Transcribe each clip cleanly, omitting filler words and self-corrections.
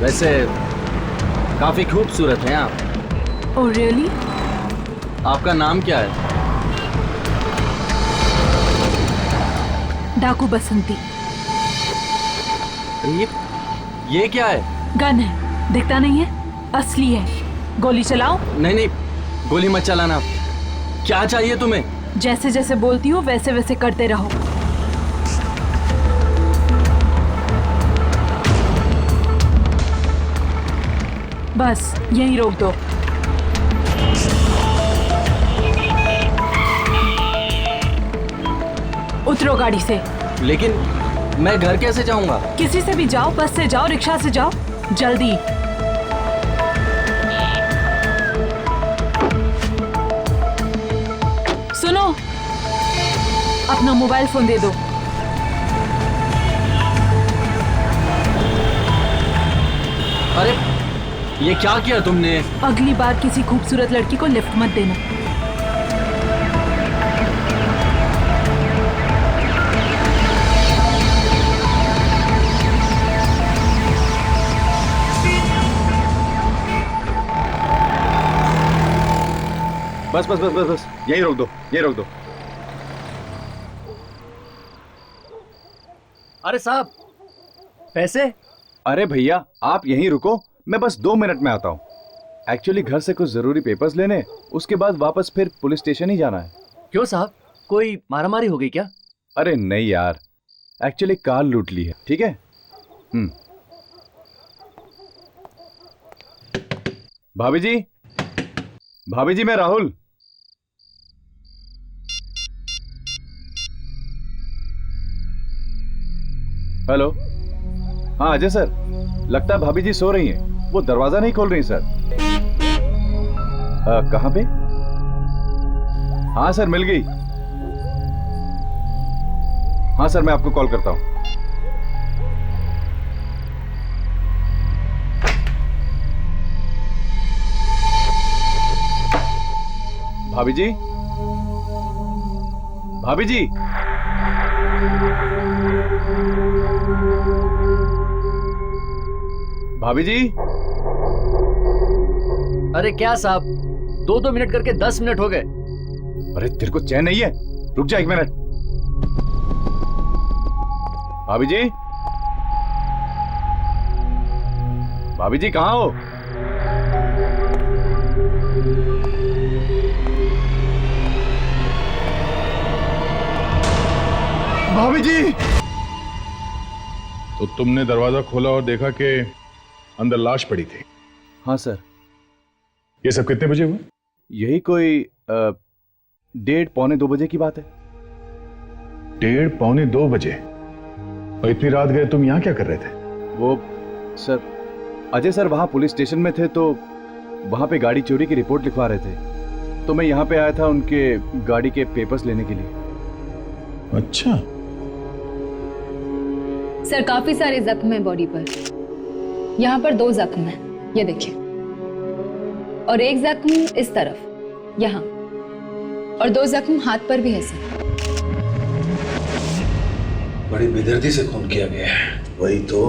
वैसे काफी खूबसूरत हैं आप। Oh really? आपका नाम क्या है? डाकू बसंती। ये क्या है? गन है, दिखता नहीं है? असली है। गोली चलाओ? नहीं नहीं, गोली मत चलाना। क्या चाहिए तुम्हें? जैसे जैसे बोलती हूँ वैसे वैसे करते रहो। बस यहीं रोक दो। उतरो गाड़ी से। लेकिन मैं घर कैसे जाऊंगा? किसी से भी जाओ, बस से जाओ, रिक्शा से जाओ, जल्दी। सुनो, अपना मोबाइल फोन दे दो। अरे ये क्या किया तुमने? अगली बार किसी खूबसूरत लड़की को लिफ्ट मत देना। बस बस बस बस बस, यहीं रोक दो, यहीं रोक दो। अरे साहब, पैसे? अरे भैया आप यहीं रुको, मैं बस 2 मिनट में आता हूँ। एक्चुअली घर से कुछ जरूरी पेपर्स लेने, उसके बाद वापस फिर पुलिस स्टेशन ही जाना है। क्यों साहब, कोई मारामारी हो गई क्या? अरे नहीं यार, एक्चुअली कार लूट ली है। ठीक है। भाभी जी, भाभी जी, मैं राहुल। हेलो। हाँ अजय सर, लगता है भाभी जी सो रही हैं, वो दरवाजा नहीं खोल रही सर। कहाँ पे? हाँ सर, मिल गई। हाँ सर, मैं आपको कॉल करता हूँ। भाभी जी, भाभी जी, भाभी जी। अरे क्या साहब, 2-2 मिनट करके 10 मिनट हो गए। अरे तेरे को चैन नहीं है? रुक जा 1 मिनट। भाभी जी, भाभी जी कहाँ हो? भाभी जी। तो तुमने दरवाजा खोला और देखा कि अंदर लाश पड़ी थी? हाँ सर। ये सब कितने बजे हुआ? यही कोई 1:30-2 बजे की बात है। 1:30-2 बजे? और इतनी रात गए तुम यहाँ क्या कर रहे थे? वो सर, अजय सर वहां पुलिस स्टेशन में थे तो वहां पे गाड़ी चोरी की रिपोर्ट लिखवा रहे थे, तो मैं यहाँ पे आया था उनके गाड़ी के पेपर्स लेने के लिए। अच्छा। सर काफी सारे जख्म हैं बॉडी पर। यहाँ पर 2 जख्म हैं, ये देखिए, और 1 जख्म इस तरफ यहाँ, और 2 जख्म हाथ पर भी है सर। बड़ी बेदर्दी से खून किया गया है। वही तो।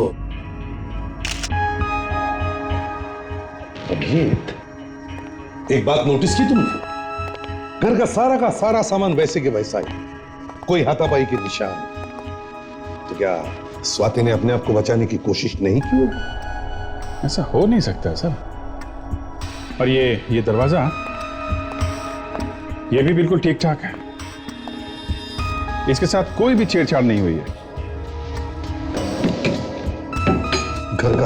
अभिजीत, एक बात नोटिस की तुमने? घर का सारा सामान वैसे के वैसा ही, कोई हाथापाई के निशान। तो क्या स्वाति ने अपने आप को बचाने की कोशिश नहीं की होगी? ऐसा हो नहीं सकता सर। और ये दरवाजा, ये भी बिल्कुल ठीक ठाक है। इसके साथ कोई भी छेड़छाड़ नहीं हुई है। घर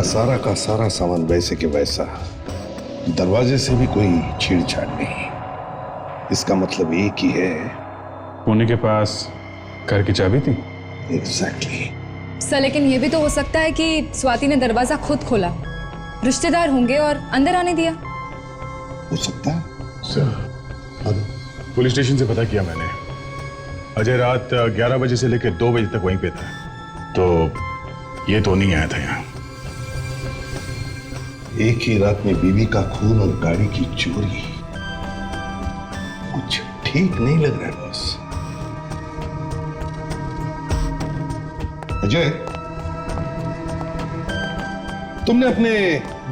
का सारा सामान वैसे के वैसा, दरवाजे से भी कोई छेड़छाड़ नहीं। इसका मतलब एक ही है, पुणे के पास घर की चाबी थी। एग्जैक्टली। सर लेकिन ये भी तो हो सकता है कि स्वाति ने दरवाजा खुद खोला, रिश्तेदार होंगे और अंदर आने दिया। हो सकता है सर। पुलिस स्टेशन से पता किया मैंने, अजय रात 11 बजे से लेकर 2 बजे तक वहीं पे था, तो ये तो नहीं आया था यहाँ। एक ही रात में बीवी का खून और गाड़ी की चोरी, कुछ ठीक नहीं लग रहा है बॉस। अजय, तुमने अपने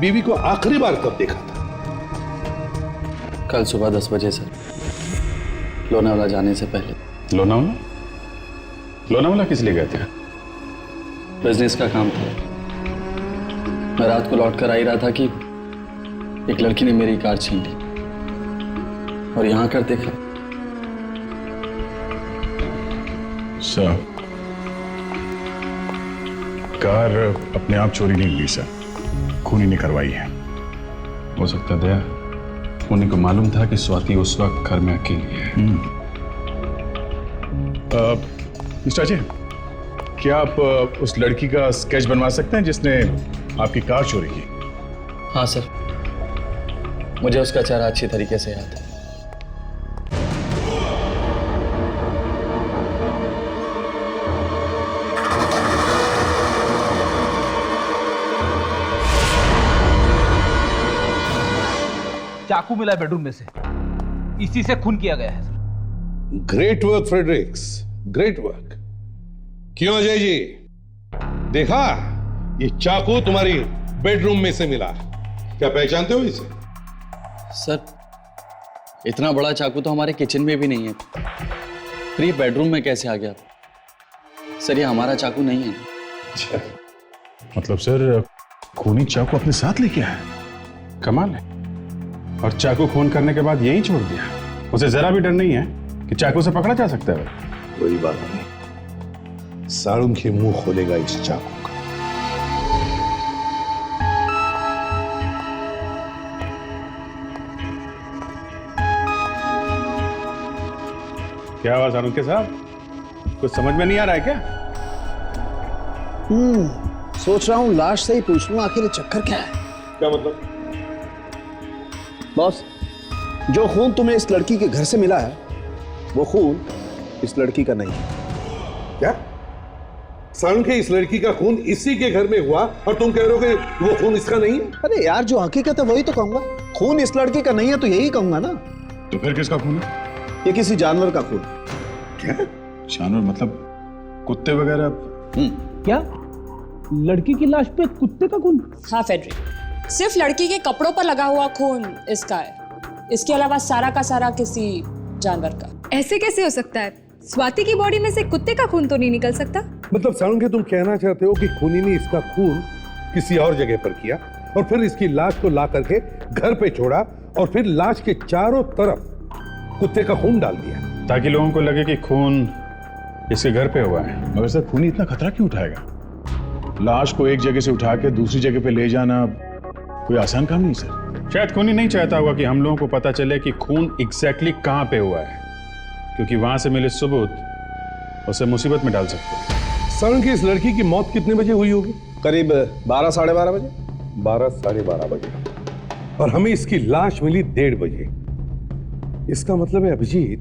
बीवी को आखिरी बार कब देखा था? कल सुबह 10 बजे सर, लोनावाला जाने से पहले। लोनावाला? लोनावाला किस लिए गए थे? बिजनेस का काम था। मैं रात को लौट कर आ ही रहा था कि एक लड़की ने मेरी कार छीन ली और यहाँ कर देखा। सर, कार अपने आप चोरी नहीं हुई सर, खूनी ने करवाई है। हो सकता है दया, उन्हीं को मालूम था कि स्वाति उस वक्त घर में अकेली है। मिस्टर अजय, क्या आप उस लड़की का स्केच बनवा सकते हैं जिसने आपकी कार चोरी की? हाँ सर, मुझे उसका चेहरा अच्छी तरीके से याद है। चाकू मिला है बेडरूम में से, इसी से खून किया गया है sir. Great work Fredericks, great work. क्यों अजय जी, देखा ये चाकू तुम्हारी बेडरूम में से मिला, क्या पहचानते हो इसे? सर, इतना बड़ा चाकू तो हमारे किचन में भी नहीं है, फिर ये बेडरूम में कैसे आ गया? सर, ये हमारा चाकू नहीं है। अच्छा, मतलब सर खूनी चाकू अपने साथ लेके आया? कमाल है। और चाकू खून करने के बाद यही छोड़ दिया? उसे जरा भी डर नहीं है कि चाकू से पकड़ा जा सकता है? कोई बात नहीं, साळुंखे मुंह खोलेगा इस चाकू का। क्या हुआ साळुंखे साहब, कुछ समझ में नहीं आ रहा है क्या? सोच रहा हूँ लाश से ही पूछ लूं आखिर ये चक्कर क्या है। क्या मतलब? बॉस, जो खून तुम्हें इस लड़की के घर से मिला है वो खून इस लड़की का नहीं है। क्या? साळुंखे, इस लड़की का खून इसी के घर में हुआ और तुम कह रहे हो कि वो खून इसका नहीं है? अरे यार, जो हकीकत है वही तो कहूंगा। खून इस लड़की का नहीं है तो यही कहूंगा ना। तो फिर किसका खून है? ये किसी जानवर का खून। क्या? जानवर मतलब कुत्ते वगैरह? क्या लड़की की लाश पे कुत्ते का खून? हाँ फेडरिक, सिर्फ लड़की के कपड़ों पर लगा हुआ खून इसका है, इसके अलावा सारा का सारा किसी जानवर का। ऐसे कैसे हो सकता है? स्वाति की बॉडी में से कुत्ते का खून तो नहीं निकल सकता। मतलब साळुंखे, तुम कहना चाहते हो कि खूनी ने इसका खून किसी और जगह पर किया और फिर इसकी लाश को ला करके घर पे छोड़ा और फिर लाश के चारों तरफ कुत्ते का खून डाल दिया, ताकि लोगों को लगे कि खून इसके घर पे हुआ है। मगर सर, खूनी इतना खतरा क्यों उठाएगा? लाश को एक जगह से उठा के दूसरी जगह पे ले जाना कोई आसान काम नहीं सर। शायद खूनी नहीं चाहता होगा कि हम लोगों को पता चले कि खून एग्जैक्टली कहां पे हुआ है, क्योंकि वहां से मिले सबूत उसे मुसीबत में डाल सकते हैं। साळुंखे, इस लड़की की मौत कितने बजे हुई होगी? करीब 12 साढ़े 12 बजे। 12 साढ़े 12 बजे, और हमें इसकी लाश मिली 1:30 बजे। इसका मतलब है अभिजीत,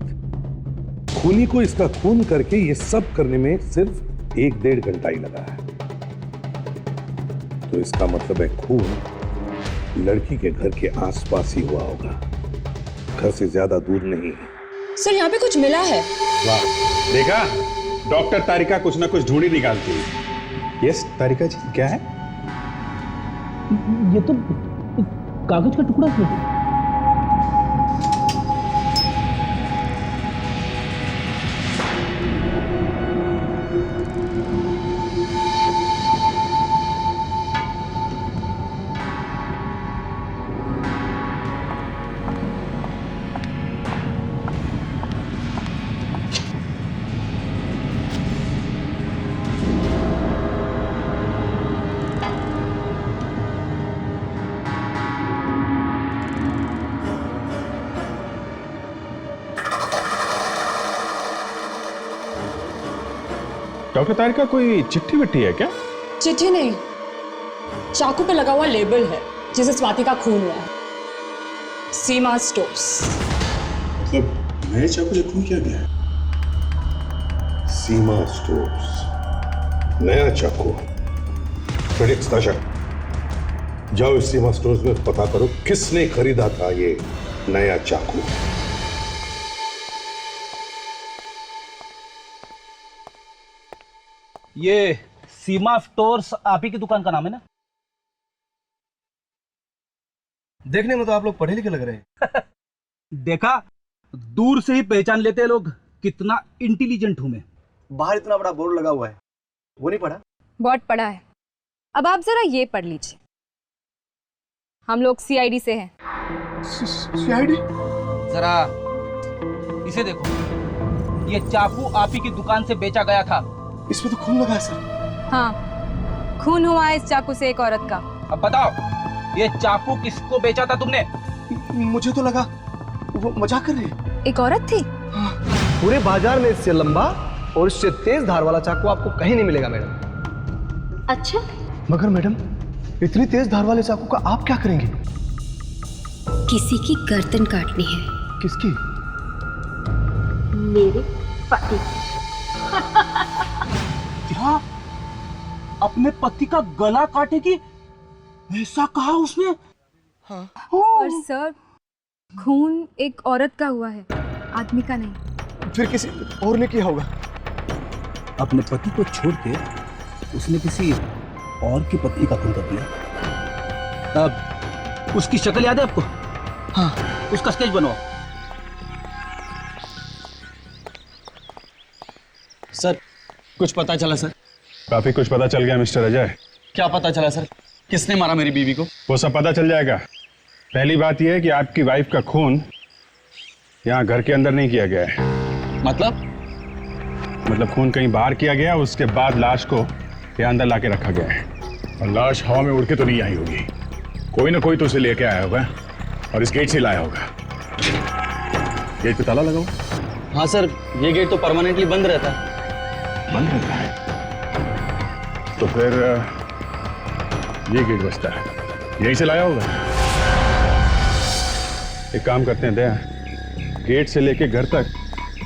खूनी को इसका खून करके ये सब करने में सिर्फ 1-1.5 घंटा ही लगा है। तो इसका मतलब है खून लड़की के घर के आसपास ही हुआ होगा, घर से ज्यादा दूर नहीं। सर, यहाँ पे कुछ मिला है। वाह, देखा, डॉक्टर तारिका कुछ ना कुछ ढूंढी निकालती है। यस तारिका जी, क्या है? ये तो कागज का टुकड़ा है। डॉक्टर तारिका, कोई चिट्ठी विट्ठी है क्या? चिट्ठी नहीं, चाकू पे लगा हुआ लेबल है जिसे स्वाति का खून हुआ है। सीमा स्टोर्स। मतलब नए चाकू से खून किया गया है? सीमा स्टोर्स, नया चाकू। फ्रेडरिक्स, ताशा, जाओ इस सीमा स्टोर्स में पता करो किसने खरीदा था ये नया चाकू। ये सीमा स्टोर्स आप ही की दुकान का नाम है ना? देखने में तो आप लोग पढ़े लिखे लग रहे हैं। देखा, दूर से ही पहचान लेते हैं लोग कितना इंटेलिजेंट हूं मैं। बाहर इतना बड़ा बोर्ड लगा हुआ है, वो नहीं पढ़ा? बहुत पढ़ा है। अब आप जरा ये पढ़ लीजिए, हम लोग सीआईडी से हैं। सीआईडी? जरा इसे देखो, ये चाकू आप ही की दुकान से बेचा गया था। इसमें तो खून लगा है सर। हाँ, खून हुआ है इस चाकू से एक औरत का। अब बताओ, ये चाकू किसको बेचा था तुमने? मुझे तो लगा वो मजाक कर रही है। एक औरत थी। पूरे बाजार में इससे लंबा और इससे तेज धार वाला चाकू आपको कहीं नहीं मिलेगा मैडम। अच्छा, मगर मैडम, इतनी तेज धार वाले चाकू का आप क्या करेंगे? किसी की गर्दन काटनी है। किसकी? मेरे पति। क्या अपने पति का गला काटेगी? ऐसा कहा उसने? हाँ। पर सर, खून एक औरत का हुआ है, आदमी का नहीं। फिर किसी और ने किया होगा। अपने पति को छोड़ के उसने किसी और की पत्नी का खून कर दिया। अब उसकी शक्ल याद है आपको? हाँ। उसका स्केच बनवाओ। सर, कुछ पता चला सर? काफी कुछ पता चल गया मिस्टर अजय। क्या पता चला सर? किसने मारा मेरी बीवी को? वो सब पता चल जाएगा। पहली बात यह है कि आपकी वाइफ का खून यहाँ घर के अंदर नहीं किया गया है। मतलब खून कहीं बाहर किया गया, उसके बाद लाश को यहाँ अंदर लाके रखा गया है। और लाश हवा में उड़ के तो नहीं आई होगी, कोई ना कोई तो उसे लेके आया होगा और इस गेट से लाया होगा। गेट पे ताला लगा हुआ? हाँ सर, ये गेट तो परमानेंटली बंद रहता है। बंद रहता है? तो फिर ये गेट बचता है, यहीं से लाया होगा। एक काम करते हैं दया, गेट से लेके घर तक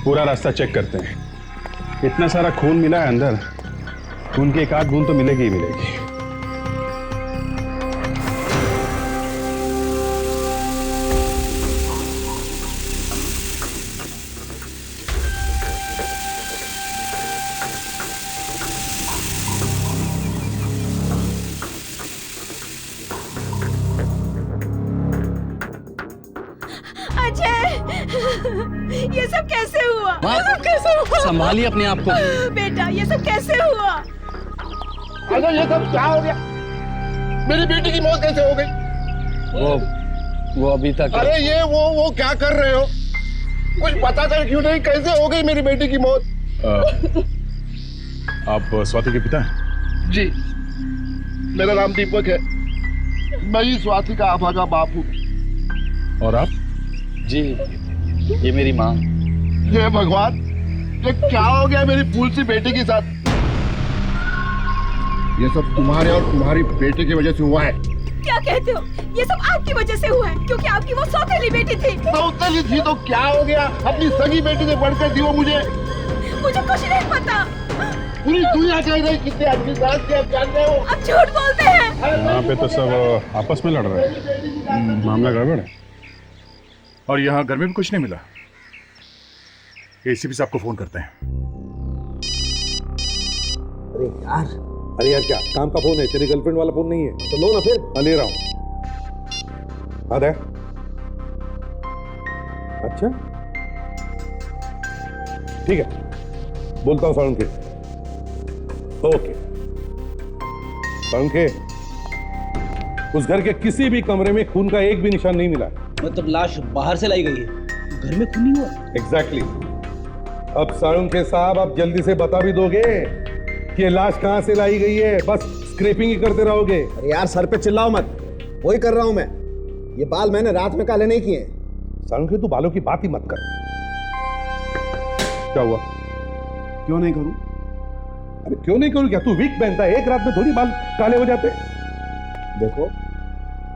पूरा रास्ता चेक करते हैं। इतना सारा खून मिला है अंदर, खून की एक आध बूंद तो मिलेगी ही मिलेगी। ये सब कैसे हुआ? ये सब कैसे हुआ? संभालिए अपने आप को। बेटा, ये सब कैसे हुआ? अरे ये सब क्या हो गया? मेरी बेटी की मौत कैसे हो गई? वो अभी तक। अरे ये वो क्या कर रहे हो? कुछ बताता क्यों नहीं? कैसे हो गई मेरी बेटी की मौत? आप स्वाति के पिता हैं? जी, मेरा नाम दीपक है। मैं ही स्वाति का अभागा बाप हूँ। और आप? जी, ये मेरी माँ। ये भगवान, ये क्या हो गया मेरी फूल सी बेटी के साथ? ये सब तुम्हारे और तुम्हारी बेटी की वजह से हुआ है। क्या कहते हो? ये सब आपकी वजह से हुआ है, क्योंकि आपकी वो सौतेली बेटी थी। सौतेली थी तो क्या हो गया? अपनी सगी बेटी से बढ़कर थी वो मुझे। मुझे कुछ नहीं पता। पूरी दुनिया कह रही कितने अच्छी बात की, आप जानते हो? आप झूठ बोलते हैं। यहाँ पे तो सब आपस में लड़ रहे हैं, मामला गड़बड़ है। और यहाँ घर में भी कुछ नहीं मिला। एसीपी साहब को फोन करते हैं। अरे यार क्या काम का फोन है? तेरी गर्लफ्रेंड वाला फोन नहीं है तो लो ना फिर। हाँ, ले रहा हूं। हाँ दे। अच्छा ठीक है, बोलता हूँ साळुंखे। ओके साळुंखे, उस घर के किसी भी कमरे में खून का एक भी निशान नहीं मिला। मतलब लाश बाहर से लाई गई है, घर में खून नहीं हुआ? एग्जैक्टली। अब साळुंखे साहब, आप जल्दी से बता भी दोगे कि लाश कहां से लाई गई है? बस स्क्रैपिंग ही करते रहोगे? अरे यार सर पे चिल्लाओ मत, वही कर रहा हूं मैं। ये बाल मैंने रात में काले नहीं किए। साळुंखे तू बालों की बात ही मत कर। क्या हुआ? क्यों नहीं करूं? अरे क्यों नहीं करूं? क्या तू वीक पहनता है? एक रात में थोड़ी बाल काले हो जाते। देखो,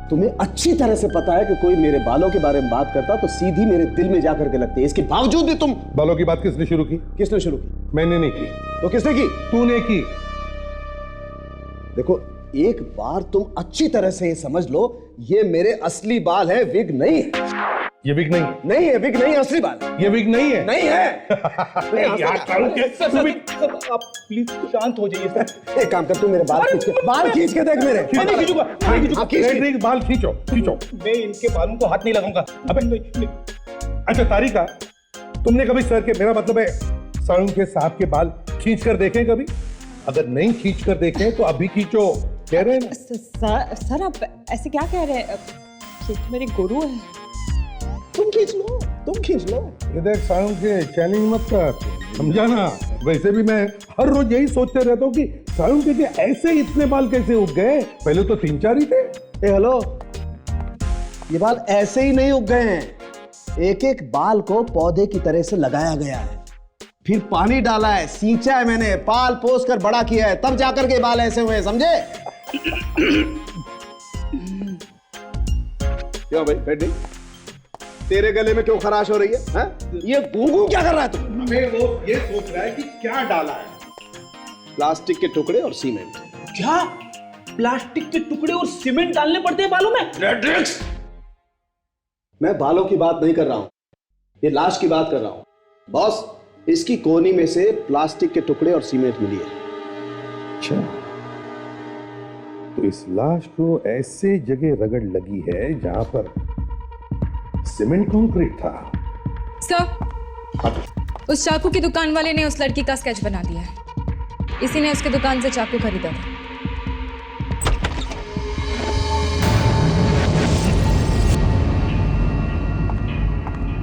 तुम्हें अच्छी तरह से पता है कि कोई मेरे बालों के बारे में बात करता तो सीधी मेरे दिल में जाकर के लगती है। इसके बावजूद भी तुम। बालों की बात किसने शुरू की? किसने शुरू की? मैंने नहीं की। तो किसने की? तूने की। देखो, एक बार तुम अच्छी तरह से ये समझ लो, ये मेरे असली बाल है, विग नहीं है। ये विग नहीं, नहीं है विग, नहीं है, असली बाल ये विग नहीं है। नहीं है। यार शाहरुख के तू भी आप प्लीज शांत हो जाइए सर। एक काम कर, तू मेरे बाल खींच के देख मेरे। मैं नहीं खींचूंगा, मैं नहीं खींचूंगा। नहीं, बाल खींचो खींचो। मैं इनके बालों को हाथ नहीं लगाऊंगा। अबे अच्छा तारिका, तुमने कभी सर के, मेरा मतलब है शाहरुख के साहब के बाल खींच कर देखे कभी? अगर नहीं खींच कर देखे तो अभी खींचो, कह रहे हैं ना। सर आप ऐसे क्या कह रहे हैं? ये तो मेरे गुरु है। तुम खींच लो, तुम खींच लो। ये देख शाहरुख के चैलेंज मत कर, समझा ना? वैसे भी मैं हर रोज यही सोचते रहता हूँ कि शाहरुख के ऐसे इतने बाल कैसे उग गए? पहले तो 3-4 ही थे। ए हेलो, ये बाल ऐसे ही नहीं उग गए हैं। एक एक बाल को पौधे की तरह से लगाया गया है, फिर पानी डाला है, सींचा है मैंने, पाल पोस कर बड़ा किया है, तब जाकर के बाल ऐसे हुए, समझे? क्यों भाई बैठ, तेरे गले में क्यों खराश हो रही है? हा? ये गूंगू क्या कर रहा है तू? मैं वो ये सोच रहा है कि क्या डाला है। प्लास्टिक के टुकड़े और सीमेंट। क्या प्लास्टिक के टुकड़े और सीमेंट डालने पड़ते हैं बालों में? मैं बालों की बात नहीं कर रहा हूं, ये लाश की बात कर रहा हूं। बॉस, इसकी कोहनी में से प्लास्टिक के टुकड़े और सीमेंट मिली है। अच्छा, तो इस लाश को ऐसे जगह रगड़ लगी है जहां पर सीमेंट कंक्रीट था। सर, उस चाकू की दुकान वाले ने उस लड़की का स्केच बना दिया है। इसी ने उसके दुकान से चाकू खरीदा था।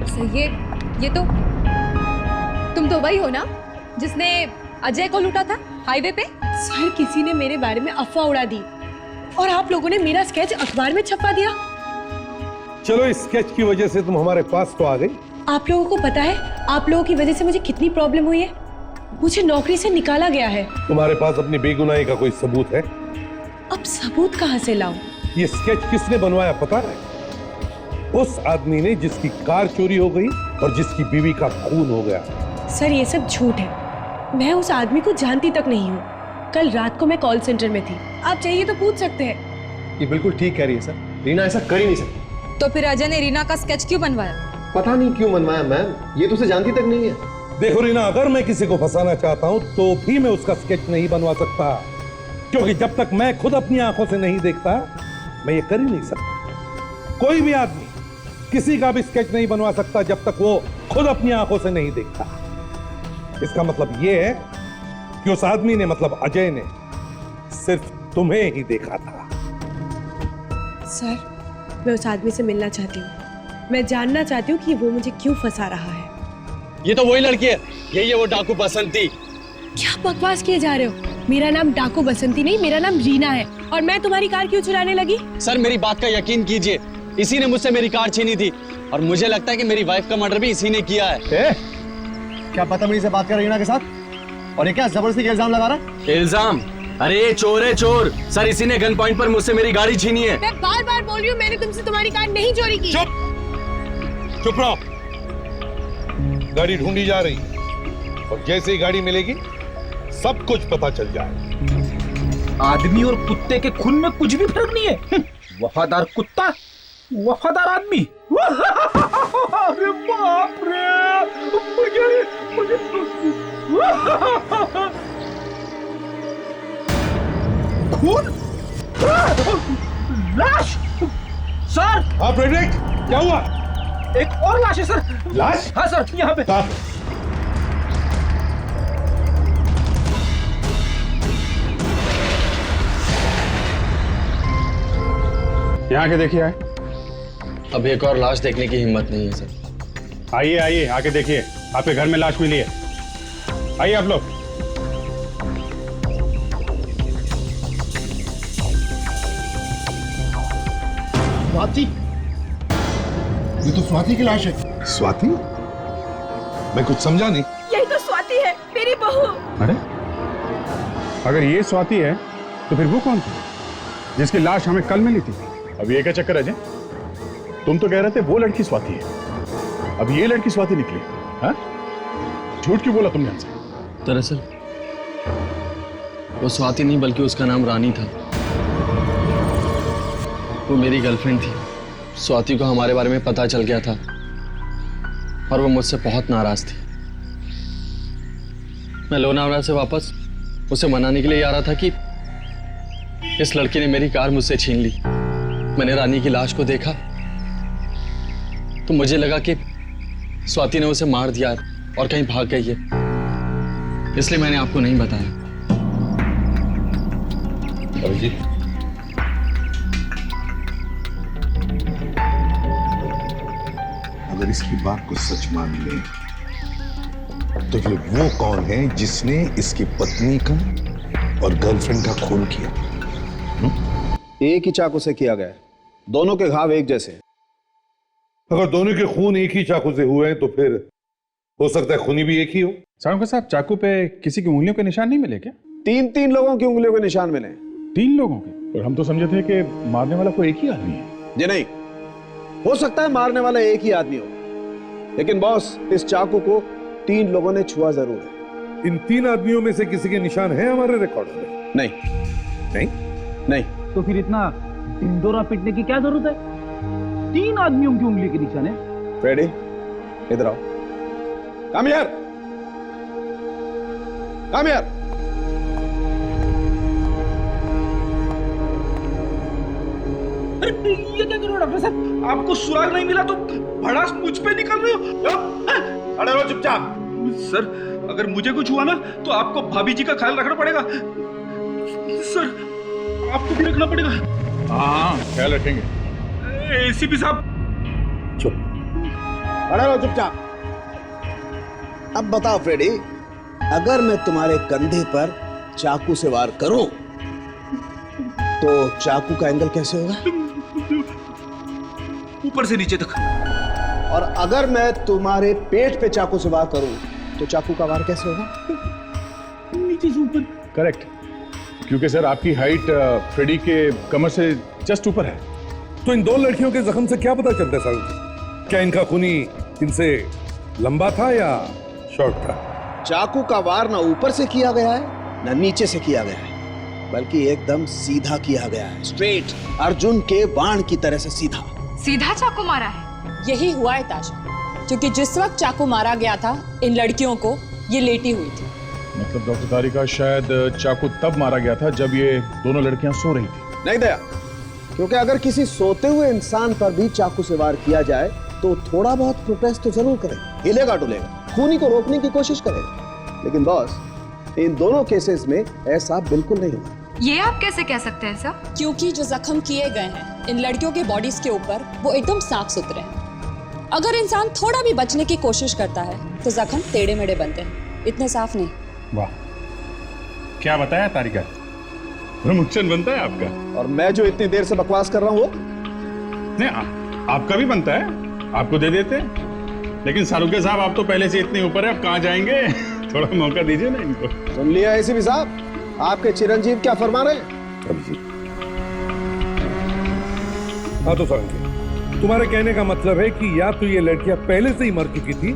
सर, ये तो तुम तो वही हो ना जिसने अजय को लूटा था हाईवे पे? सर, किसी ने मेरे बारे में अफवाह उड़ा दी और आप लोगों ने मेरा स्केच अखबार में छपवा दिया। चलो, इस स्केच की वजह से तुम हमारे पास तो आ गई। आप लोगों को पता है आप लोगों की वजह से मुझे कितनी प्रॉब्लम हुई है? मुझे नौकरी से निकाला गया है। तुम्हारे पास अपनी बेगुनाही का कोई सबूत है? अब सबूत कहाँ से लाऊं? ये स्केच किसने बनवाया पता है? उस आदमी ने जिसकी कार चोरी हो गई और जिसकी बीवी का खून हो गया। सर, ये सब झूठ है। मैं उस आदमी को जानती तक नहीं हूँ। कल रात को मैं कॉल सेंटर में थी, आप चाहिए तो पूछ सकते हैं। ये बिल्कुल ठीक कह रही है सर, रीना ऐसा कर ही नहीं सकती। तो फिर अजय ने रीना का स्केच क्यों बनवाया? पता नहीं क्यों बनवाया मैम, ये तो उसे जानती तक नहीं है। देखो रीना, अगर मैं किसी को फंसाना चाहता हूं तो भी मैं उसका स्केच नहीं बनवा सकता, क्योंकि जब तक मैं खुद अपनी आंखों से नहीं देखता मैं ये कर ही नहीं सकता। कोई भी आदमी किसी का भी स्केच नहीं बनवा सकता जब तक वो खुद अपनी आंखों से नहीं देखता। इसका मतलब ये है कि उस आदमी ने, मतलब अजय ने, सिर्फ तुम्हें ही देखा था। सर, मैं उस आदमी से मिलना चाहती हूँ। मैं जानना चाहती हूँ कि वो मुझे क्यों फंसा रहा है। ये तो वही लड़की है, यही है वो डाकू बसंती। क्या बकवास किए जा रहे हो? मेरा नाम डाकू बसंती नहीं, मेरा नाम रीना है। और मैं तुम्हारी कार क्यों चुराने लगी? सर, मेरी बात का यकीन कीजिए, इसी ने मुझसे मेरी कार छीनी थी और मुझे लगता है कि मेरी वाइफ का मर्डर भी इसी ने किया है। क्या बदतमीजी से बात कर रीना के साथ? और ये क्या जबरदस्ती का इल्जाम लगा रहा है? इल्जाम? अरे ये चोर है, चोर। सर, इसी ने गन पॉइंट पर मुझसे मेरी गाड़ी छीनी है। मैं बार बार बोल रही हूँ, मैंने तुमसे तुम्हारी कार नहीं चोरी की। चुप रहो, गाड़ी ढूंढी जा रही है और जैसे ही गाड़ी मिलेगी सब कुछ पता चल जाएगा। आदमी और कुत्ते के खून में कुछ भी फर्क नहीं है। वफादार कुत्ता, वफादार आदमी। अरे बाप रे, मुझे खून, लाश। सर, हाँ फ्रेडरिक, क्या हुआ? एक और लाश है सर। लाश? हाँ सर, यहाँ पे। यहाँ के देखिए। आए, अब एक और लाश देखने की हिम्मत नहीं है सर। आइए आइए, आके देखिए, आपके घर में लाश मिली है। आइए आप लोग। स्वाति, ये तो स्वाति की लाश है। स्वाति? मैं कुछ समझा नहीं। यही तो स्वाति है, मेरी बहू। अरे, अगर ये स्वाति है तो फिर वो कौन थी जिसकी लाश हमें कल मिली थी? अब ये क्या चक्कर है अजय? तुम तो कह रहे थे वो लड़की स्वाति है, अब ये लड़की स्वाति निकली। हाँ? झूठ क्यों बोला तुमने हमसे? दरअसल वो स्वाति नहीं बल्कि उसका नाम रानी था। वो मेरी गर्लफ्रेंड थी। स्वाति को हमारे बारे में पता चल गया था और वो मुझसे बहुत नाराज थी। मैं लोनावला से वापस उसे मनाने के लिए आ रहा था कि इस लड़की ने मेरी कार मुझसे छीन ली। मैंने रानी की लाश को देखा तो मुझे लगा कि स्वाति ने उसे मार दिया और कहीं भाग गई है, इसलिए मैंने आपको नहीं बताया। जी अगर इसकी बात को सच मान ले तो फिर वो कौन है जिसने इसकी पत्नी का और गर्लफ्रेंड का खून किया? एक ही चाकू से किया गया है, दोनों के घाव एक जैसे। अगर दोनों के खून एक ही चाकू से हुए हैं तो फिर हो सकता है खूनी भी एक ही हो। साहब साहब, चाकू पे किसी की उंगलियों के निशान नहीं मिले क्या? 3 लोगों की उंगलियों के निशान मिले। 3 लोगों के? और हम तो समझे थे कि मारने वाला कोई एक ही आदमी है। जी नहीं, हो सकता है मारने वाला एक ही आदमी हो, लेकिन बॉस इस चाकू को 3 लोगों ने छुआ जरूर है। इन 3 आदमियों में से किसी के निशान है हमारे रिकॉर्ड में? नहीं नहीं नहीं। तो फिर इतना ढिंडोरा पीटने की क्या जरूरत है? 3 आदमियों की उंगली के निशान है। फ्रेडी इधर आओ। Come here, come here. अरे ये क्या कर रहे हो डॉक्टर साहब? आपको सुराग नहीं मिला तो भड़ास मुझ पे निकल रहे हो? अरे रहो चुपचाप। सर, अगर मुझे कुछ हुआ ना तो आपको भाभी जी का ख्याल रखना पड़ेगा। सर, आपको भी रखना पड़ेगा। हाँ, ख्याल रखेंगे। एसीपी साहब। चुप, अरे रहो चुपचाप। अब बताओ फ्रेडी, अगर मैं तुम्हारे कंधे पर चाकू से वार करूं तो चाकू का एंगल कैसे होगा? ऊपर से नीचे तक। और अगर मैं तुम्हारे पेट पे चाकू से वार करूं तो चाकू का वार कैसे होगा? नीचे से ऊपर। करेक्ट, क्योंकि सर आपकी हाइट फ्रेडी के कमर से जस्ट ऊपर है। तो इन 2 लड़कियों के जख्म से क्या पता चलता है साहब? क्या इनका खूनी इनसे लंबा था या शॉर्ट था? चाकू का वार ना ऊपर से किया गया है ना नीचे से किया गया है, बल्कि एकदम सीधा किया गया है। स्ट्रेट, अर्जुन के बाण की तरह से सीधा। सीधा चाकू मारा है? यही हुआ है ताशा, क्योंकि जिस वक्त चाकू मारा गया था इन लड़कियों को ये लेटी हुई थी। मतलब डॉक्टर तारिका, शायद चाकू तब मारा गया था जब ये दोनों लड़कियां सो रही थी। नहीं दया, क्योंकि अगर किसी सोते हुए इंसान पर भी चाकू से वार किया जाए तो थोड़ा बहुत प्रोटेस्ट तो जरूर करेगा, हिलेगा डुलेगा, खूनी को रोकने की कोशिश करेगा। लेकिन बॉस, इन दोनों केसेस में ऐसा बिल्कुल नहीं हुआ। ये आप कैसे कह सकते हैं सर? क्योंकि जो जख्म किए गए हैं इन लड़कियों के बॉडीज के ऊपर वो एकदम साफ सुथरे हैं। अगर इंसान थोड़ा भी बचने की कोशिश करता है तो जख्म टेढ़े मेढ़े बनते हैं, इतने साफ नहीं। वाह, क्या बताया तारिका, प्रमोशन बनता है आपका। और मैं जो इतनी देर से बकवास कर रहा हूँ नहीं, आपका भी बनता है, आपको दे देते। लेकिन सारुके साहब, आप तो पहले से इतने ऊपर है, अब कहाँ जाएंगे? थोड़ा मौका दीजिए ना इनको। सुन लिया एसीपी साहब, आपके चिरंजीव क्या फरमा रहे हैं? हाँ तो सारंगी, तुम्हारे कहने का मतलब है कि या तो ये लड़कियां पहले से ही मर चुकी थी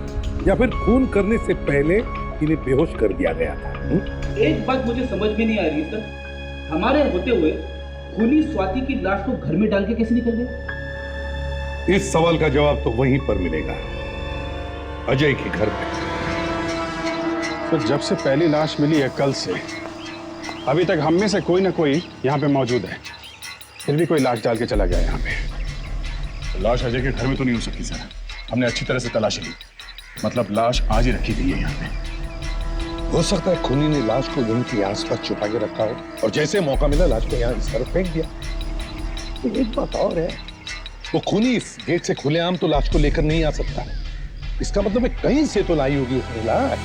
या फिर खून करने से पहले इन्हें बेहोश कर दिया गया था। एक बात मुझे समझ में नहीं आ रही सर, हमारे होते हुए खूनी स्वाति की लाश को घर में डाल के कैसे निकल गए? इस सवाल का जवाब तो वहीं पर मिलेगा, अजय के घर पे। तो जब से पहली लाश मिली है कल से अभी तक हम में से कोई ना कोई यहाँ पे मौजूद है, फिर भी कोई लाश डाल के चला गया यहाँ पे। तो लाश अजय के घर में तो नहीं हो सकती सर, हमने अच्छी तरह से तलाशी ली, मतलब लाश आज ही रखी गई है यहाँ पे। हो सकता है खूनी ने लाश को यहीं के आसपास छुपा के रखा हो और जैसे मौका मिला लाश को यहाँ इस तरफ फेंक दिया। तो एक बात और है, वो खूनी इस गेट से खुलेआम तो लाश को लेकर नहीं आ सकता, इसका मतलब है कहीं से तो लाई होगी उसने लाश।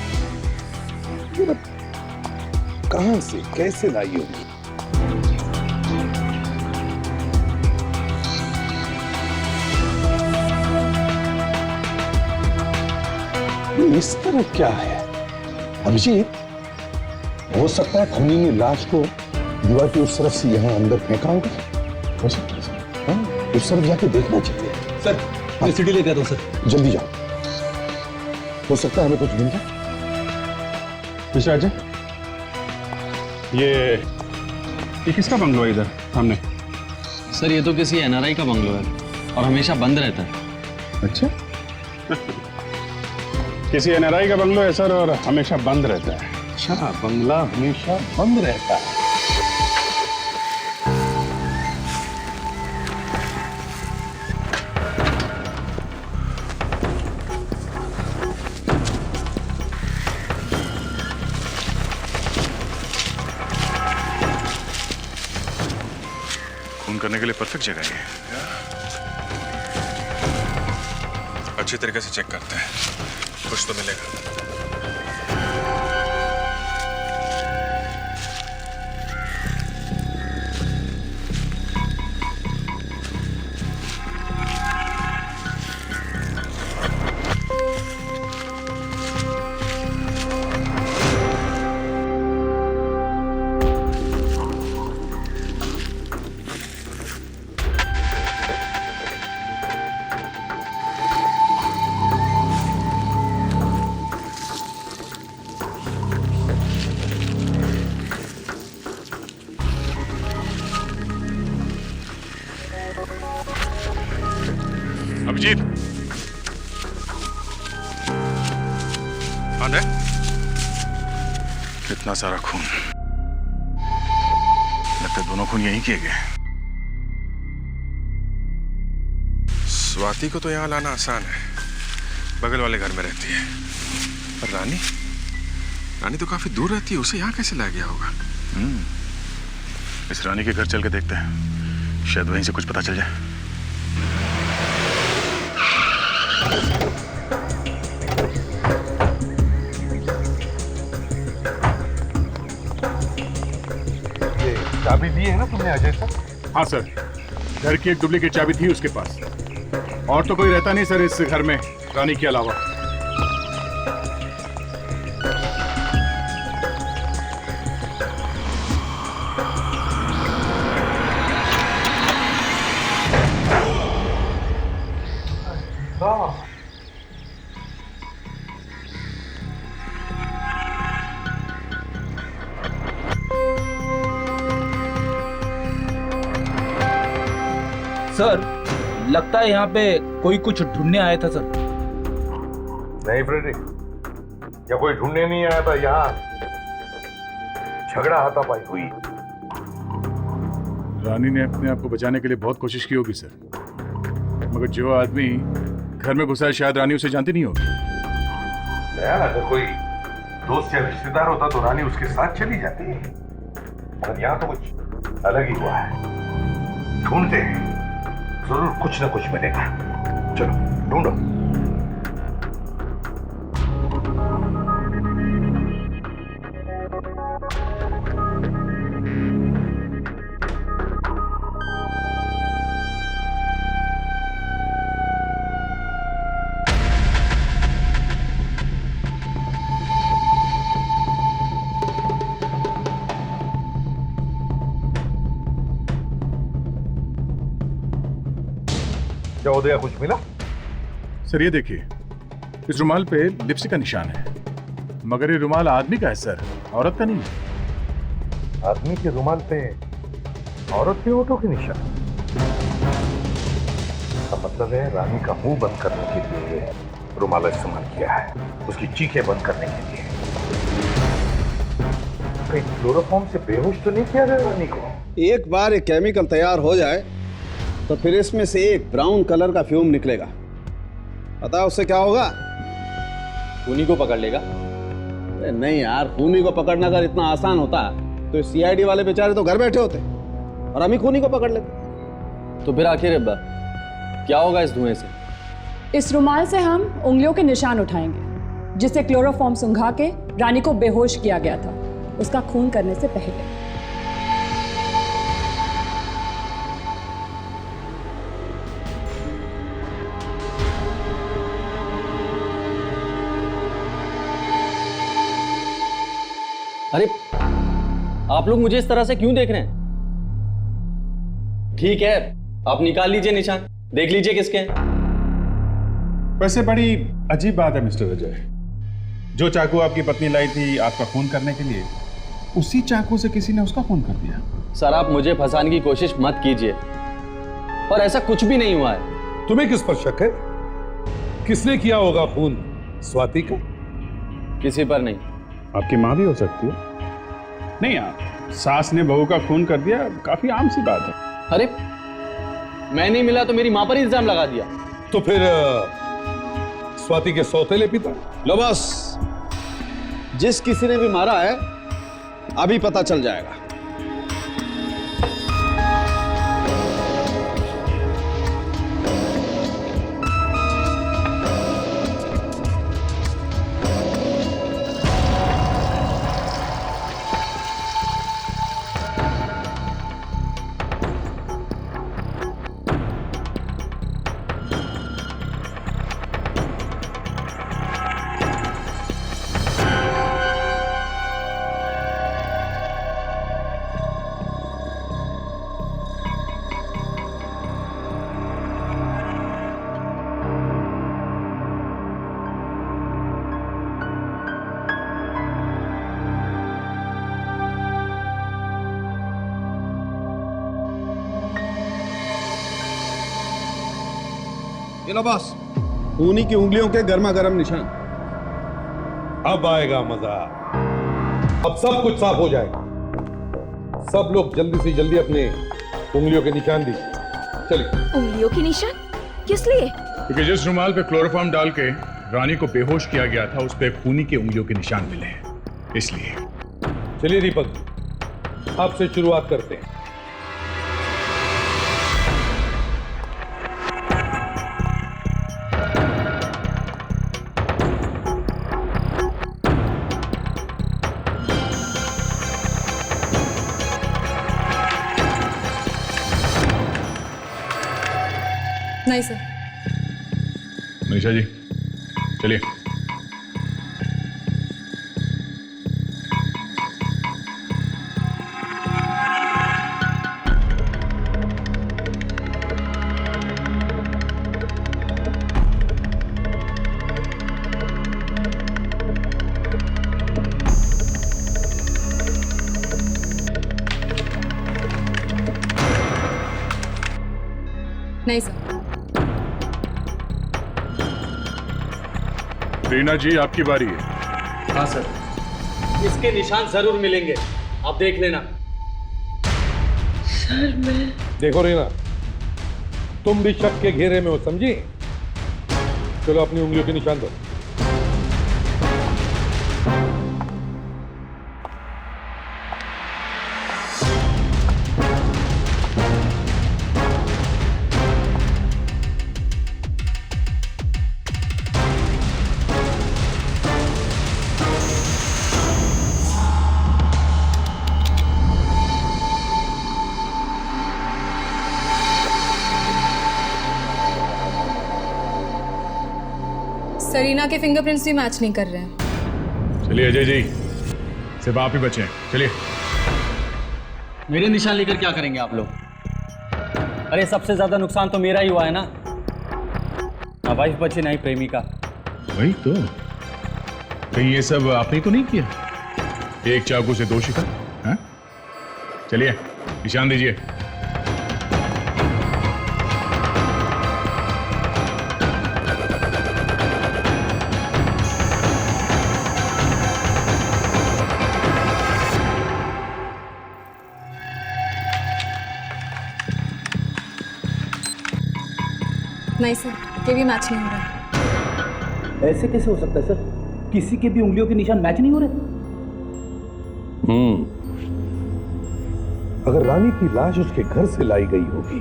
कहां से कैसे लाई होगी? इस तरह क्या है अभिजीत? हो सकता है खूनी ने लाश को दीवार की उस तरफ से यहाँ अंदर फेंका होगा। हो सकता है हाँ, उस तरफ जाके देखना चाहिए। सर, मैं सिटी लेके आता हूं सर। जल्दी जाओ, हो सकता है हमें कुछ मिल जाए। मिस्टर अजय, ये किसका बंगलो है इधर सामने? सर, ये तो किसी एनआरआई का बंगलो है और हमेशा बंद रहता है। अच्छा किसी एनआरआई का बंगलो है सर, और हमेशा बंद रहता है। अच्छा, बंगला हमेशा बंद रहता है। खून करने के लिए परफेक्ट जगह है। अच्छी तरीके से चेक करते हैं, कुछ तो मिलेगा। अभिजीत, आने कितना सारा खून। लगता है दोनों खून यहीं किए गए। स्वाति को तो यहाँ लाना आसान है, बगल वाले घर में रहती है। पर रानी, रानी तो काफी दूर रहती है, उसे यहाँ कैसे ला गया होगा? इस रानी के घर चल के देखते हैं, शायद वहीं से कुछ पता चल जाए। चाबी दी है ना तुमने अजय सर? हाँ सर, घर की एक डुप्लीकेट चाबी थी उसके पास। और तो कोई रहता नहीं सर इस घर में रानी के अलावा। सर, लगता है यहाँ पे कोई कुछ ढूंढने आया था सर। नहीं फ्रेडरिक, या कोई ढूंढने नहीं आया था, यहाँ झगड़ा हाथापाई हुई। रानी ने अपने आप को बचाने के लिए बहुत कोशिश की होगी सर, मगर जो आदमी घर में घुसा है शायद रानी उसे जानती नहीं होगी। अगर कोई दोस्त या रिश्तेदार होता तो रानी उसके साथ चली जाती, मगर यहाँ तो कुछ अलग ही हुआ है। ढूंढते हैं, जरूर कुछ ना कुछ मिलेगा। चलो ढूंढो। क्या उदया कुछ मिला? सर ये देखिए, इस रुमाल पे लिपस्टिक का निशान है, मगर ये रुमाल आदमी का है सर, औरत का नहीं है। आदमी के रुमाल पे औरत के होठों के निशान? इसका मतलब है रानी का मुंह बंद करने के लिए रुमाल इस्तेमाल किया है, उसकी चीखें बंद करने के लिए। कहीं क्लोरोफॉर्म से बेहोश तो नहीं किया गया रानी को? एक बार ये केमिकल तैयार हो जाए तो फिर इसमें से एक ब्राउन कलर का फ्यूम निकलेगा। पता है उससे क्या होगा? खूनी को पकड़ लेगा। अरे नहीं यार, खूनी को पकड़ना अगर इतना आसान होता तो सीआईडी वाले बेचारे तो घर बैठे होते और हम ही खूनी को पकड़ लेते। तो फिर आखिर क्या होगा इस धुएं से? इस रुमाल से हम उंगलियों के निशान उठाएंगे, जिससे क्लोरोफॉर्म सुंघा के रानी को बेहोश किया गया था, उसका खून करने से पहले। अरे आप लोग मुझे इस तरह से क्यों देख रहे हैं? ठीक है, आप निकाल लीजिए निशान, देख लीजिए किसके हैं। वैसे बड़ी अजीब बात है मिस्टर अजय, जो चाकू आपकी पत्नी लाई थी आपका खून करने के लिए, उसी चाकू से किसी ने उसका खून कर दिया। सर आप मुझे फंसाने की कोशिश मत कीजिए, और ऐसा कुछ भी नहीं हुआ है। तुम्हें किस पर शक है? किसने किया होगा खून? स्वाति का? किसी पर नहीं। आपकी माँ भी हो सकती है। नहीं यार, सास ने बहू का खून कर दिया, काफी आम सी बात है। अरे मैं नहीं मिला तो मेरी माँ पर इल्जाम लगा दिया। तो फिर स्वाति के सौतेले पिता? लो बस, जिस किसी ने भी मारा है अभी पता चल जाएगा। ये लो बॉस, खूनी की उंगलियों के गर्मा गर्म निशान। अब आएगा मजा। अब सब कुछ साफ हो जाएगा। सब लोग जल्दी से जल्दी अपने उंगलियों के निशान दीजिए। चलिए। उंगलियों के निशान किस लिए? क्योंकि जिस रुमाल पे क्लोरोफॉर्म डाल के रानी को बेहोश किया गया था, उस पे खूनी की उंगलियों के निशान मिले हैं, इसलिए। चलिए दीपक, आपसे शुरुआत करते हैं। नहीं सर। मनीषा जी चलिए। नहीं सर। रीना जी आपकी बारी है। हाँ सर, इसके निशान जरूर मिलेंगे, आप देख लेना। सर मैं देखो रीना, तुम भी शक के घेरे में हो, समझी? चलो अपनी उंगलियों के निशान दो। सरीना के फिंगरप्रिंट्स भी मैच नहीं कर रहे हैं। चलिए अजय जी, सिर्फ आप ही बचे हैं, चलिए। मेरे निशान लेकर क्या करेंगे आप लोग? अरे सबसे ज्यादा नुकसान तो मेरा ही हुआ है ना, वाइफ बची नहीं प्रेमिका। वही तो, कहीं ये सब आपने तो नहीं किया? एक चाकू से दो शिकार, हाँ? चलिए निशान दीजिए। नहीं सर, ये भी मैच नहीं हो रहा। ऐसे कैसे हो सकता है सर? किसी के भी उंगलियों के निशान मैच नहीं हो रहे? अगर रानी की लाश उसके घर से लाई गई होगी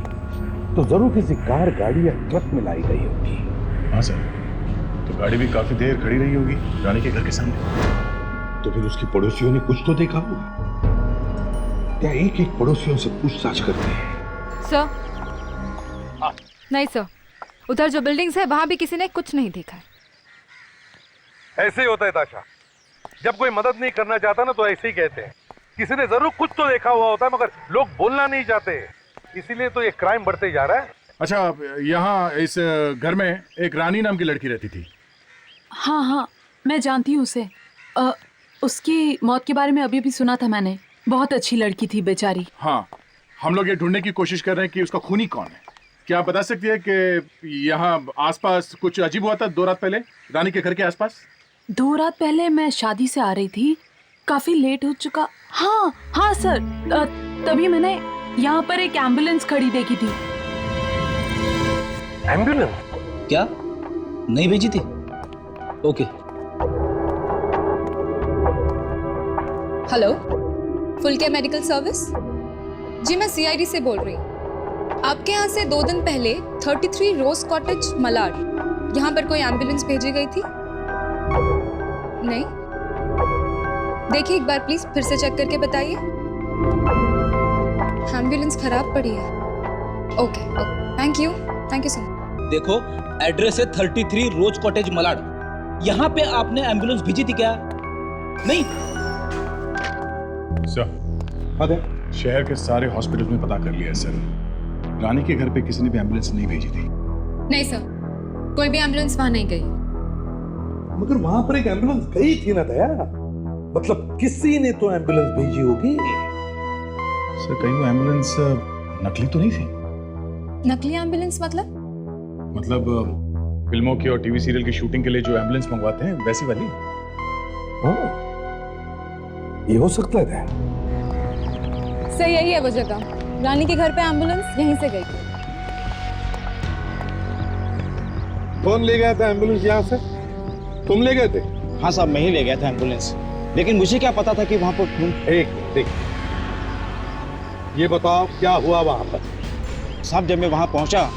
तो जरूर किसी कार, गाड़ी या ट्रक में लाई गई होगी। हाँ सर, तो गाड़ी भी काफी देर खड़ी रही होगी रानी के घर के सामने। तो फिर उसकी पड़ोसियों ने कुछ तो देखा होगा। क्या एक एक पड़ोसियों से पूछताछ करते हैं? सर नहीं सर, उधर जो बिल्डिंग्स है वहां भी किसी ने कुछ नहीं देखा है। ऐसे ही होता है ताशा, जब कोई मदद नहीं करना चाहता ना तो ऐसे ही कहते हैं। किसी ने जरूर कुछ तो देखा हुआ होता है, मगर लोग बोलना नहीं चाहते, इसीलिए तो ये क्राइम बढ़ते जा रहा है। अच्छा, यहाँ इस घर में एक रानी नाम की लड़की रहती थी। हाँ हाँ, मैं जानती हूँ उसे। उसकी मौत के बारे में अभी भी सुना था मैंने। बहुत अच्छी लड़की थी बेचारी। हाँ, हम लोग ये ढूंढने की कोशिश कर रहे हैं कि उसका खूनी कौन है। क्या आप बता सकती है कि यहाँ आसपास कुछ अजीब हुआ था 2 रात पहले रानी के घर के आसपास? 2 रात पहले मैं शादी से आ रही थी, काफी लेट हो चुका। हाँ हाँ सर, तभी मैंने यहाँ पर एक एम्बुलेंस खड़ी देखी थी। एम्बुलेंस? क्या नहीं भेजी थी? Okay. Hello, full care medical service? जी मैं सीआईडी से बोल रही हूँ। आपके यहाँ से 2 दिन पहले 33 रोज कॉटेज मलाड, यहाँ पर कोई एम्बुलेंस भेजी गई थी? नहीं? देखिए एक बार प्लीज फिर से चेक करके बताइए। एम्बुलेंस खराब पड़ी है। Okay, thank you so much. देखो एड्रेस है 33 रोज कॉटेज मलाड। यहाँ पे आपने एम्बुलेंस भेजी थी क्या? नहीं। सर, शहर के सारे हॉस्पिटल में पता कर लिया सर। रानी के घर पे किसी ने भी एम्बुलेंस नहीं भेजी थी। नहीं सर, कोई भी एम्बुलेंस वहां नहीं गई। मगर वहां पर एक एम्बुलेंस गई थी ना दया, मतलब किसी ने तो एम्बुलेंस भेजी होगी। सर कहीं वो एम्बुलेंस नकली तो नहीं थी? नकली एम्बुलेंस मतलब? फिल्मों की और टीवी सीरियल की शूटिंग के लिए जो एम्बुलेंस मंगवाते हैं वैसी वाली। ये हो सकता है। सर यही है वो जगह, रानी के घर पे एम्बुलेंस यहीं से गई। कौन ले गया था एम्बुलेंस यहाँ से? तुम ले गए थे? हाँ साहब, मैं ही ले गया था एम्बुलेंस, लेकिन मुझे क्या पता था कि वहाँ पर खून। एक देख, ये बताओ क्या हुआ वहाँ पर? साहब जब मैं वहाँ पहुँचा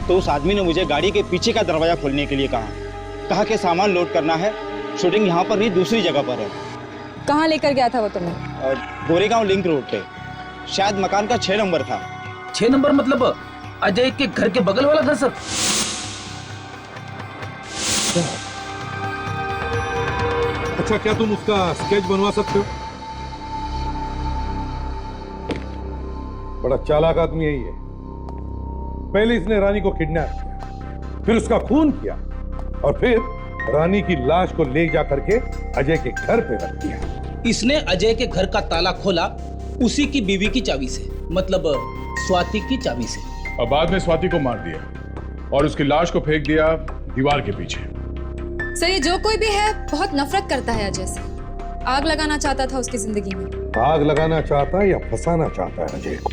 तो उस आदमी ने मुझे गाड़ी के पीछे का दरवाजा खोलने के लिए कहा कि सामान लोड करना है, शूटिंग यहाँ पर नहीं दूसरी जगह पर है। कहाँ लेकर गया था वो तुम्हें? गोरेगांव लिंक रोड पे, शायद मकान का 6 नंबर था। 6 नंबर मतलब अजय के घर के बगल वाला घर सर? अच्छा, क्या तुम उसका स्केच बनवा सकते हो? बड़ा चालाक आदमी है ये। पहले इसने रानी को किडनैप किया, फिर उसका खून किया और फिर रानी की लाश को ले जा करके अजय के घर पे रख दिया। इसने अजय के घर का ताला खोला उसी की बीवी की चाबी से, मतलब स्वाति की चाबी से, और बाद में स्वाति को मार दिया और उसकी लाश को फेंक दिया दीवार के पीछे। सर ये जो कोई भी है बहुत नफरत करता है अजय से, आग लगाना चाहता था उसकी जिंदगी में। आग लगाना चाहता है या फंसाना चाहता है अजय को?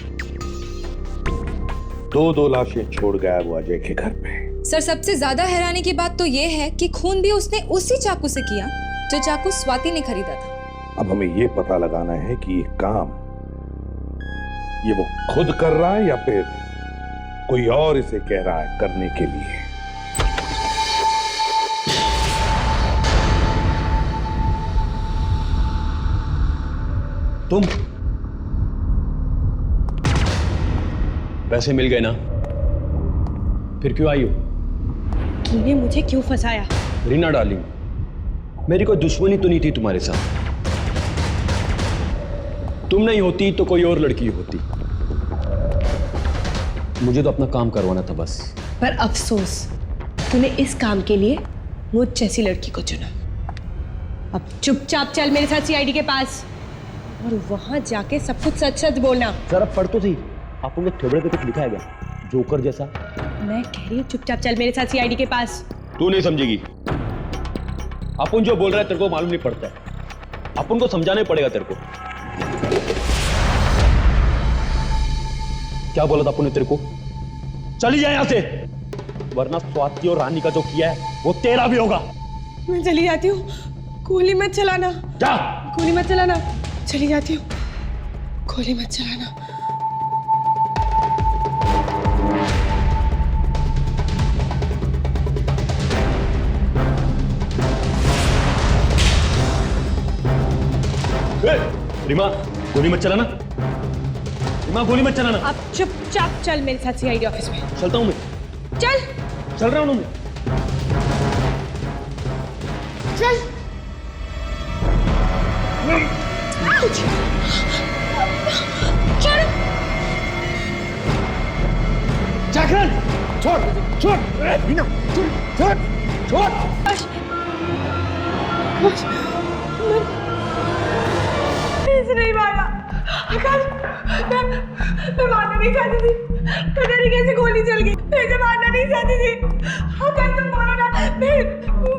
2 लाशें छोड़ गया वो अजय के घर पे। सर सबसे ज्यादा हैरानी की बात तो ये है कि खून भी उसने उसी चाकू से किया जो चाकू स्वाति ने खरीदा था। अब हमें ये पता लगाना है कि ये काम ये वो खुद कर रहा है या फिर कोई और इसे कह रहा है करने के लिए। तुम पैसे मिल गए ना, फिर क्यों आई हो? तूने मुझे क्यों फंसाया? रीना डार्लिंग, मेरी कोई दुश्मनी तो नहीं थी तुम्हारे साथ। तुम नहीं होती तो कोई और लड़की होती। मुझे तो अपना काम करवाना था बस। पर अफसोस, तूने इस काम के लिए मुझ जैसी लड़की को चुना। अब चुपचाप चल मेरे साथ सीआईडी के पास और वहां जाके सब कुछ सच सच बोलना। जरा पढ़ तो सही, आप उनके थोबड़े पे कुछ लिखा है क्या? जोकर जैसा। मैं कह रही हूँ चुपचाप चल मेरे साथ सीआईडी के पास। तू नहीं समझेगी। अपन जो बोल रहा है तेरे को मालूम नहीं पड़ता है, अपन को समझाना पड़ेगा तेरे को। क्या बोला था अपन ने तेरे को? चली जाए यहां से, वरना स्वाति और रानी का जो किया है वो तेरा भी होगा। मैं चली जाती हूँ, गोली मत चलाना। क्या? गोली मत चलाना, चली जाती हूँ, गोली मत चलाना। रीमा, गोली मत चलाना। रीमा, गोली मत चलाना। अब चुपचाप चल मेरे साथ सीआईडी ऑफिस में। चलता हूं मैं। चल रहा हूं मैं। चल। चल। जागरण, छोड़, छोड़, रीना, छोड़, छोड़। नहीं मारा। मैं मारना नहीं चाहती थी, पता नहीं कैसे गोली चल गई। मैं इसे मारना नहीं चाहती थी। आकाश तुम बोलो ना,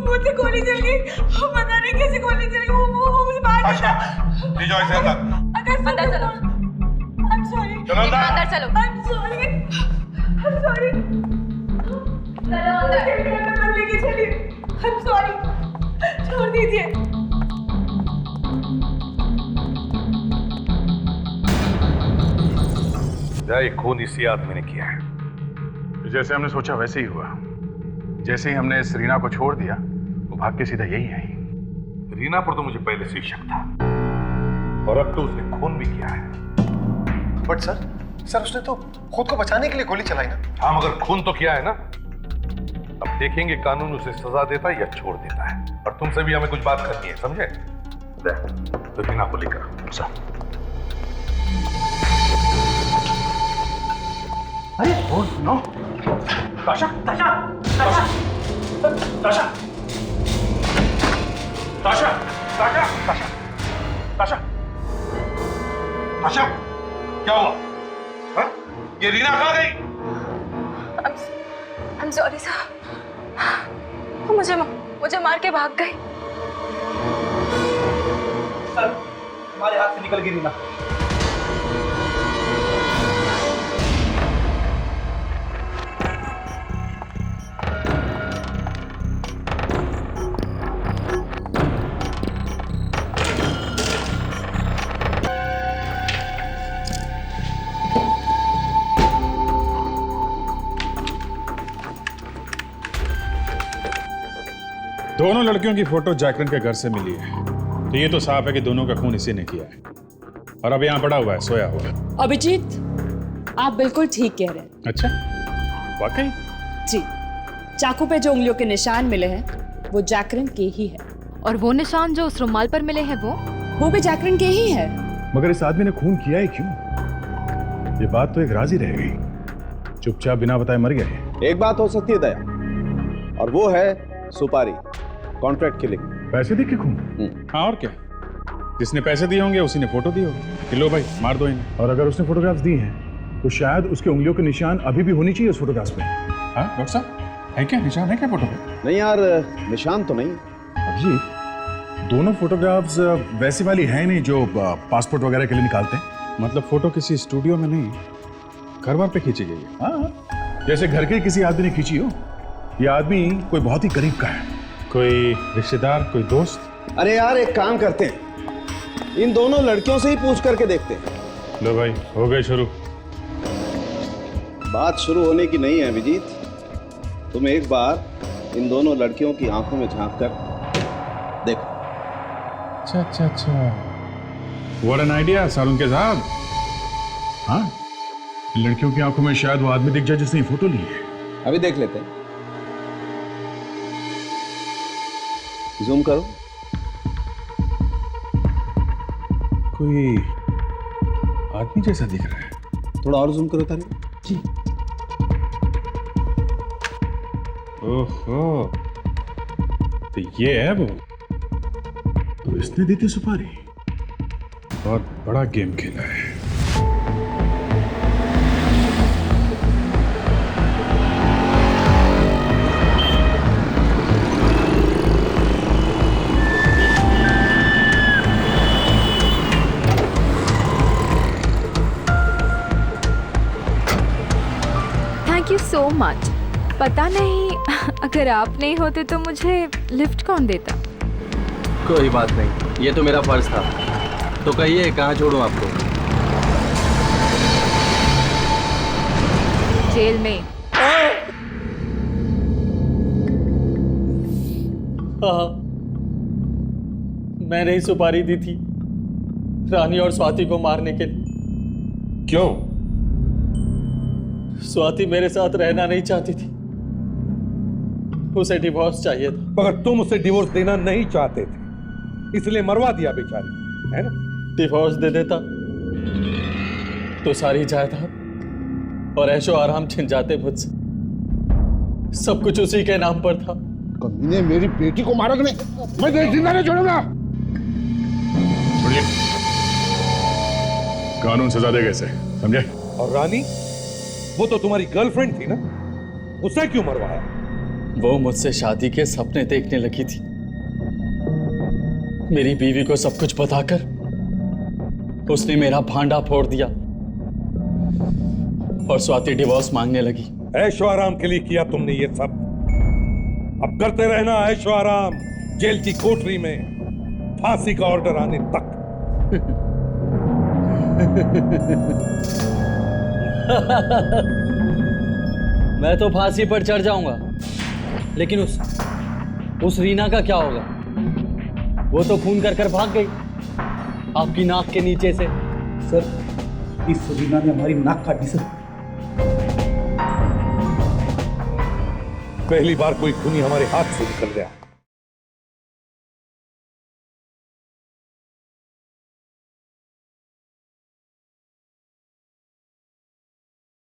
मुझसे गोली चल गई, पता नहीं कैसे गोली चल गई। वो मुझे मार देता। ले जाओ इसे अंदर। आकाश अंदर चलो। I'm sorry। चलो अंदर चलो। I'm sorry। I'm sorry। चलो अंदर लेके चलिए। I'm sorry। छोड़ दीजिए। ये खून इसी आदमी ने किया है। जैसे हमने सोचा वैसे ही हुआ। जैसे ही हमने इस रीना को छोड़ दिया वो भाग के सीधा यही आई। रीना पर तो मुझे पहले से ही शक था और अब तो उसने खून भी किया है। बट सर उसने तो खुद को बचाने के लिए गोली चलाई ना। हाँ मगर खून तो किया है ना। अब देखेंगे कानून उसे सजा देता है या छोड़ देता है। और तुमसे भी हमें कुछ बात करनी है, समझे? तो रीना को लेकर सर। अरे ओ नो, ताशा ताशा ताशा ताशा ताशा ताशा ताशा ताशा ताशा क्या हुआ? हाँ? ये रीना कहाँ गई? I'm sorry सर, वो मुझे मार के भाग गई। सर हमारे हाथ से निकल गई रीना। दोनों लड़कियों की फोटो जैकलिन के घर से मिली है, तो ये तो साफ है कि दोनों का खून इसी ने किया है। और अब यहाँ पड़ा हुआ है, सोया हुआ है। अभिजीत, आप बिल्कुल ठीक कह रहे हैं। अच्छा, वाकई? जी, चाकू पे जो उंगलियों के निशान मिले हैं वो जैकलिन के ही है। और वो निशान जो उस रुमाल पर मिले हैं वो भी जैकलिन के ही है। मगर इस आदमी ने खून किया ही क्यों? ये बात तो एक राज ही रह गई। चुपचाप बिना बताए मर गए। एक बात हो सकती है दया, और वो है सुपारी, कॉन्ट्रैक्ट किलिंग। पैसे दे के खून? हाँ और क्या, जिसने पैसे दिए होंगे उसी ने फोटो दी होगी कि लो भाई मार दो इन्हें। और अगर उसने फोटोग्राफ्स दी हैं तो शायद उसके उंगलियों के निशान अभी भी होनी चाहिए उस फोटोग्राफ्स पे। हाँ डॉक्टर साहब, है क्या निशान, है क्या फोटो पे? नहीं यार, निशान तो नहीं। अभिजीत, दोनों फोटोग्राफ्स वैसी वाली है नहीं जो पासपोर्ट वगैरह के लिए निकालते हैं। मतलब फोटो किसी स्टूडियो में नहीं, घर बार पे खींची गई है। हाँ, जैसे घर के किसी आदमी ने खींची हो। ये आदमी कोई बहुत ही करीब का है, कोई रिश्तेदार, कोई दोस्त। अरे यार एक काम करते हैं, इन दोनों लड़कियों से ही पूछ करके देखते हैं। लो भाई, हो गए शुरू। बात शुरू होने की नहीं है अभिजीत, तुम एक बार इन दोनों लड़कियों की आंखों में झांक कर देखो। अच्छा अच्छा अच्छा, व्हाट एन आइडिया सालुंके साहब। हाँ, इन लड़कियों की आंखों में शायद वो आदमी दिख जाए जिसने फोटो ली है। अभी देख लेते हैं, जूम करो। कोई आदमी जैसा दिख रहा है। थोड़ा और जूम करो तारी जी। ओहो, तो ये है वो। तो इसने दी थी सुपारी। बहुत बड़ा गेम खेला है। Thank you so much. पता नहीं अगर आप नहीं होते तो मुझे लिफ्ट कौन देता। कोई बात नहीं, ये तो मेरा फर्ज था। तो कहिए कहाँ छोड़ूं आपको? जेल में। हाँ, मैंने ही सुपारी दी थी रानी और स्वाति को मारने के लिए। क्यों? स्वाति मेरे साथ रहना नहीं चाहती थी, उसे डिवोर्स चाहिए था। मगर तुम उसे डिवोर्स देना नहीं चाहते थे, इसलिए मरवा दिया बेचारी, है ना? डिवोर्स दे देता तो सारी जायदाद और ऐशो आराम छिन जाते मुझसे। सब कुछ उसी के नाम पर था। कमीने मेरी बेटी को मारा तुमने, मैं जिंदा नहीं छोड़ूंगा। कानून सजा देगा इसे, समझे? और रानी, वो तो तुम्हारी गर्लफ्रेंड थी ना, उसे क्यों मरवाया? वो मुझसे शादी के सपने देखने लगी थी। मेरी बीवी को सब कुछ बताकर उसने मेरा भांडा फोड़ दिया और स्वाति डिवोर्स मांगने लगी। ऐशो आराम के लिए किया तुमने ये सब, अब करते रहना ऐशो आराम, जेल की कोठरी में फांसी का ऑर्डर आने तक। मैं तो फांसी पर चढ़ जाऊंगा, लेकिन उस रीना का क्या होगा? वो तो खून कर भाग गई आपकी नाक के नीचे से। सर, इस रीना ने हमारी नाक काटी सर। पहली बार कोई खूनी हमारे हाथ से निकल गया।